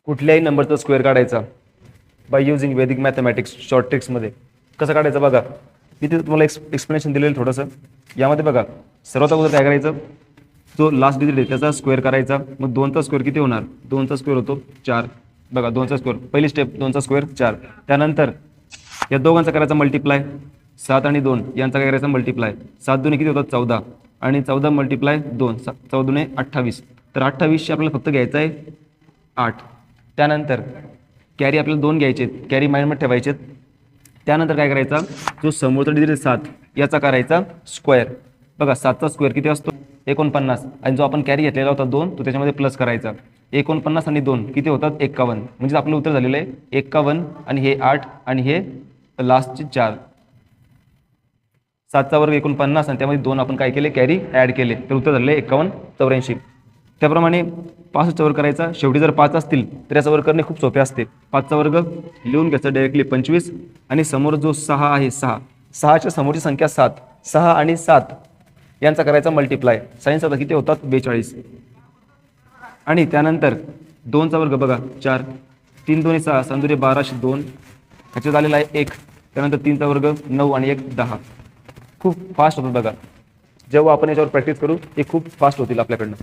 कुठल्याही नंबरचा स्क्वेअर काढायचा बाय युझिंग वैदिक मॅथमॅटिक्स शॉर्ट ट्रिक्समध्ये कसं काढायचं बघा. मी ते तुम्हाला एक्सप्लेनेशन दिलेलं थोडंसं. यामध्ये बघा सर्वात अगोदर काय करायचं, जो लास्ट डिजिट आहे त्याचा स्क्वेअर करायचा. मग 2चा स्क्वेअर किती होणार, 2चा स्क्वेअर होतो 4. बघा 2चा स्क्वेअर पहिली स्टेप, 2चा स्क्वेअर 4. त्यानंतर या दोघांचा करायचा मल्टिप्लाय, 7 आणि 2 यांचा काय करायचा मल्टिप्लाय. 7 दुने किती होतात 14 आणि 14 मल्टिप्लाय 2, 14 दुने 28. तर 28शी आपल्याला फक्त घ्यायचं आहे 8. त्यानंतर कॅरी आपल्याला 2 घ्यायचे, कॅरी माइंडमध्ये ठेवायचे. त्यानंतर काय करायचा, जो समोरचा डिजिट 7 याचा करायचा स्क्वेअर. बघा 7चा स्क्वेअर किती असतो 49 आणि जो आपण कॅरी घेतलेला होता 2 तो त्याच्यामध्ये प्लस करायचा. 49 आणि 2 किती होतात 51. म्हणजे आपलं उत्तर झालेलं आहे 51 आणि हे 8 आणि हे लास्टचे 4. 7चा वर्ग 49 आणि त्यामध्ये 2 आपण काय केले कॅरी ॲड केले, तर उत्तर झालेलं आहे 51 84. त्याप्रमाणे 65चा वर्ग करायचा. शेवटी जर 5 असतील तर याचा वर्ग करणे खूप सोपे असते. 5चा वर्ग लिहून घ्यायचा डायरेक्टली 25 आणि समोर जो 6 आहे 6च्या समोरची संख्या 7, 6 आणि 7 यांचा करायचा मल्टिप्लाय. 6 7 किती होतात 42. आणि त्यानंतर 2चा वर्ग बघा 4, 3 2 6 7 2 12 2 ह्याच्यात झालेला आहे 1. त्यानंतर 3चा वर्ग 9 आणि 1 10. खूप फास्ट होतं बघा. जेव्हा आपण याच्यावर प्रॅक्टिस करू हे खूप फास्ट होतील आपल्याकडनं.